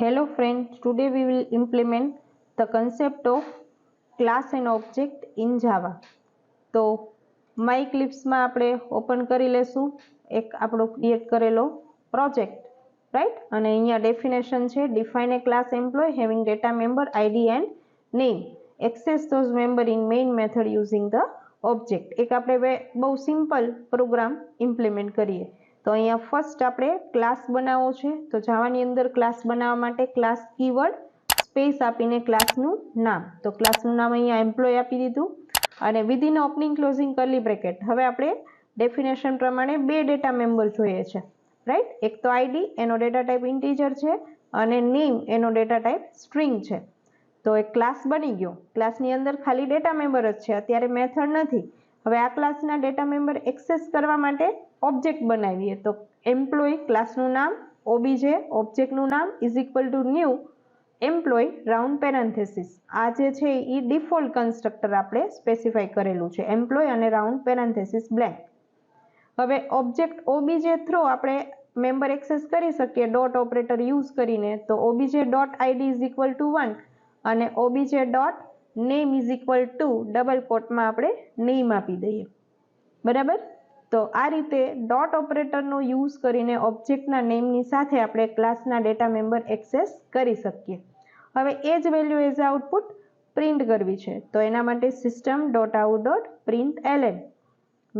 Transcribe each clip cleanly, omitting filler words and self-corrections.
Hello friends, today we will implement the concept of class and object in Java. તો my clips માં આપણે open કરી લેશું એક આપણો ક્રિએટ કરેલો પ્રોજેક્ટ, રાઈટ? અને અહીંયા ડેફિનેશન છે define a class employee having data member id and name, access those member in main method using the object. એક આપણે બહુ સિમ્પલ પ્રોગ્રામ ઇમ્પ્લિમેન્ટ કરીએ. તો અહીંયા ફર્સ્ટ આપણે ક્લાસ બનાવવો છે. તો જાવાની અંદર ક્લાસ બનાવવા માટે ક્લાસ કીવર્ડ સ્પેસ આપીને ક્લાસનું નામ, તો ક્લાસનું નામ અહીંયા એમ્પ્લોય આપી દીધું અને within opening closing curly bracket. હવે આપણે ડેફિનેશન પ્રમાણે બે ડેટા મેમ્બર જોઈએ છે, રાઈટ? એક તો આઈડી, એનો ડેટા ટાઈપ ઇન્ટીજર છે, અને નેમ એનો ડેટા ટાઈપ સ્ટ્રિંગ છે. તો એક ક્લાસ બની ગયો. ક્લાસની અંદર ખાલી ડેટા મેમ્બર જ છે, અત્યારે મેથડ નથી. હવે આ ક્લાસના ડેટા મેમ્બર એક્સેસ કરવા માટે ઓબ્જેક્ટ બનાવીએ. તો એમ્પ્લોય ક્લાસનું નામ, ઓબીજે ઓબ્જેક્ટનું નામ is equal to new employee round parenthesis. આ જે છે એ ડિફોલ્ટ કન્સ્ટ્રક્ટર આપણે સ્પેસિફાઈ કરેલું છે, એમ્પ્લોય અને રાઉન્ડ પેરેન્થેસિસ બ્લેન્ક. હવે ઓબ્જેક્ટ ઓબીજે થ્રુ આપણે મેમ્બર એક્સેસ કરી શકીએ ડોટ ઓપરેટર યુઝ કરીને. તો OBJ dot ID is equal to 1 અને OBJ dot name is equal to double કોટમાં આપણે નેમ આપી દઈએ, બરાબર? તો આ રીતે ડોટ ઓપરેટરનો યુઝ કરીને ઓબ્જેક્ટના નેમની સાથે આપણે ક્લાસના ડેટા મેમ્બર એક્સેસ કરી શકીએ. હવે એ જ વેલ્યુ એઝ આઉટપુટ પ્રિન્ટ કરવી છે. તો એના માટે system dot out dot println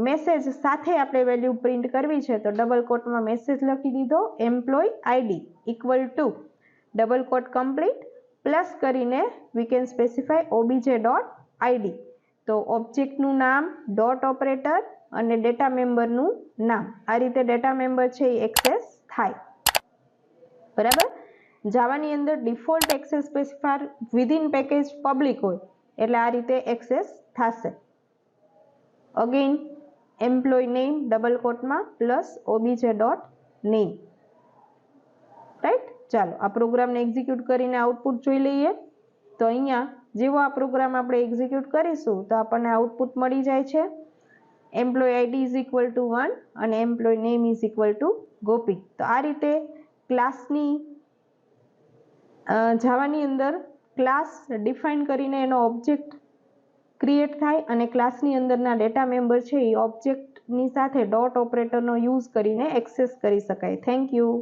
message સાથે આપણે વેલ્યુ પ્રિન્ટ કરવી છે. તો ડબલ કોટમાં મેસેજ લખી દીધો, employee ID equal to double quote complete plus કરીને we can specify OBJ dot ID. તો ઓબ્જેક્ટનું નામ, ડોટ ઓપરેટર અને ડેટા મેમ્બરનું નામ, આ રીતે ડેટા મેમ્બર છે એ એક્સેસ થાય, બરાબર? જાવાની અંદર default access specifier within package public હોય એટલે આ રીતે એક્સેસ થશે. અગેન એમ્પ્લોય નેમ ડબલ કોટમાં plus OBJ dot name, right? ચાલો આ પ્રોગ્રામને એક્ઝિક્યુટ કરીને આઉટપુટ જોઈ લઈએ. તો અહીંયા જેવો આ પ્રોગ્રામ આપણે એક્ઝિક્યુટ કરીશું તો આપણને આઉટપુટ મળી જાય છે employee ID is equal to 1 અને employee name is equal to Gopi. તો આ રીતે ક્લાસની જાવાની અંદર ક્લાસ ડિફાઇન કરીને એનો ઓબ્જેક્ટ ક્રિએટ થાય અને ક્લાસની અંદરના ડેટા મેમ્બર છે એ ઓબ્જેક્ટની સાથે ડોટ ઓપરેટરનો યુઝ કરીને એક્સેસ કરી શકાય. Thank you.